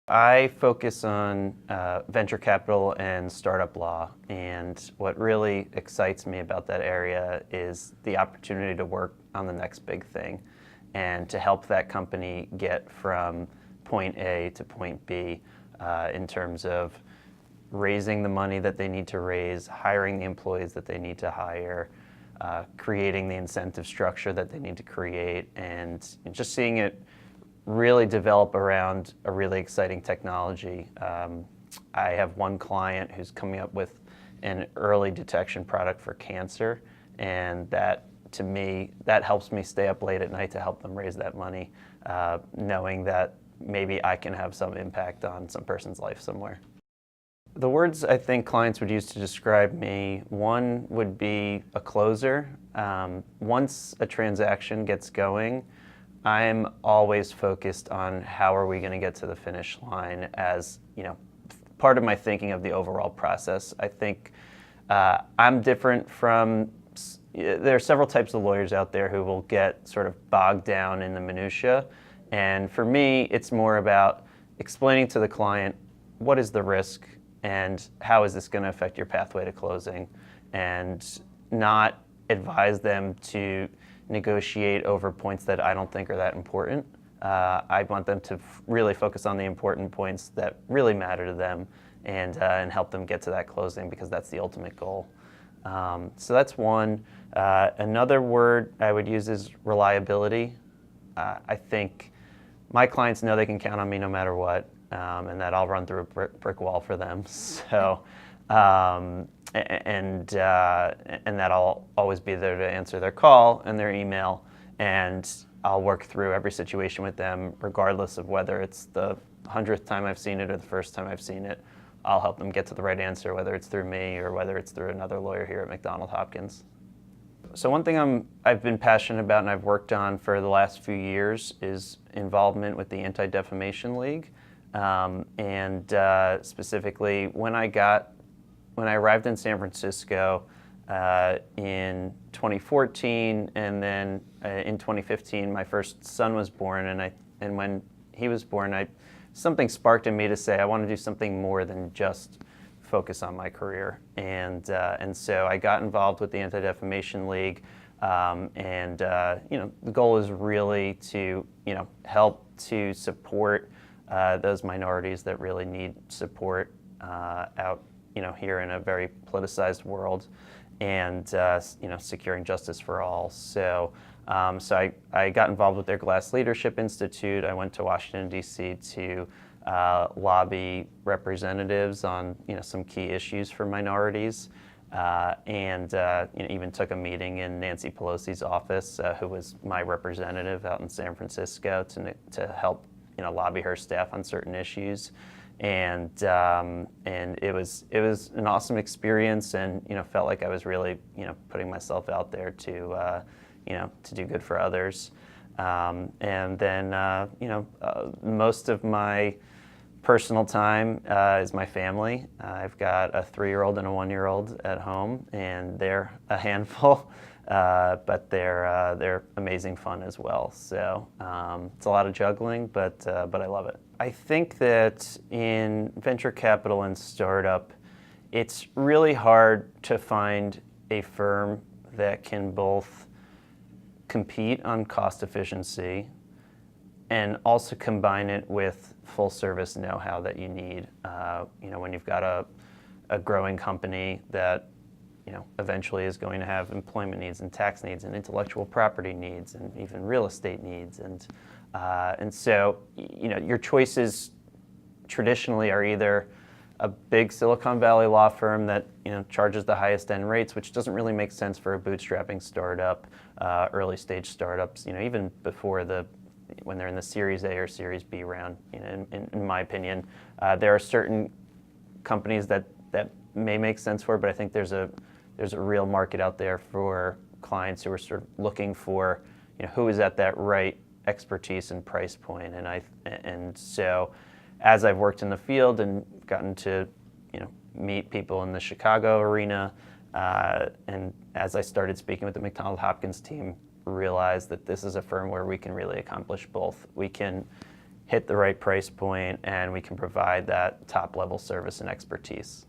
I focus on venture capital and startup law, and what really excites me about that area is the opportunity to work on the next big thing and to help that company get from point A to point B in terms of raising the money that they need to raise, hiring the employees that they need to hire, creating the incentive structure that they need to create, and just seeing it really develop around a really exciting technology. I have one client who's coming up with an early detection product for cancer, and that, to me, that helps me stay up late at night to help them raise that money, knowing that maybe I can have some impact on some person's life somewhere. The words I think clients would use to describe me, one would be a closer. Once a transaction gets going, I'm always focused on how are we going to get to the finish line as, part of my thinking of the overall process. I think I'm different from, there are several types of lawyers out there who will get sort of bogged down in the minutia. And for me, it's more about explaining to the client, what is the risk and how is this going to affect your pathway to closing, and not advise them to negotiate over points that I don't think are that important. I want them to really focus on the important points that really matter to them and help them get to that closing, because that's the ultimate goal. So that's one. Another word I would use is reliability. I think my clients know they can count on me no matter what, and that I'll run through a brick wall for them. So, and that I'll always be there to answer their call and their email, and I'll work through every situation with them, regardless of whether it's the 100th time I've seen it or the first time I've seen it. I'll help them get to the right answer, whether it's through me or whether it's through another lawyer here at McDonald Hopkins. So one thing I've been passionate about and I've worked on for the last few years is involvement with the Anti-Defamation League. Specifically, when I arrived in San Francisco in 2014, and then in 2015, my first son was born, and when he was born, something sparked in me to say I want to do something more than just focus on my career, and so I got involved with the Anti-Defamation League, the goal is really to help to support those minorities that really need support out here in a very politicized world, and securing justice for all. So I got involved with their Glass Leadership Institute. I went to Washington, D.C. to lobby representatives on some key issues for minorities, even took a meeting in Nancy Pelosi's office, who was my representative out in San Francisco, to help lobby her staff on certain issues, and it was an awesome experience, and felt like I was really putting myself out there to do good for others, and then most of my personal time is my family. I've got a 3-year-old and a 1-year-old at home, and they're a handful. But they're amazing fun as well. So it's a lot of juggling, but I love it. I think that in venture capital and startup, it's really hard to find a firm that can both compete on cost efficiency and also combine it with full service know-how that you need. When you've got a growing company that eventually is going to have employment needs and tax needs and intellectual property needs and even real estate needs, and so your choices traditionally are either a big Silicon Valley law firm that charges the highest end rates, which doesn't really make sense for a bootstrapping startup, early stage startups, even before when they're in the Series A or Series B round. In my opinion, there are certain companies that may make sense for, but I think there's a real market out there for clients who are sort of looking for, who is at that right expertise and price point. And so, as I've worked in the field and gotten to, meet people in the Chicago arena, and as I started speaking with the McDonald Hopkins team, realized that this is a firm where we can really accomplish both. We can hit the right price point, and we can provide that top level service and expertise.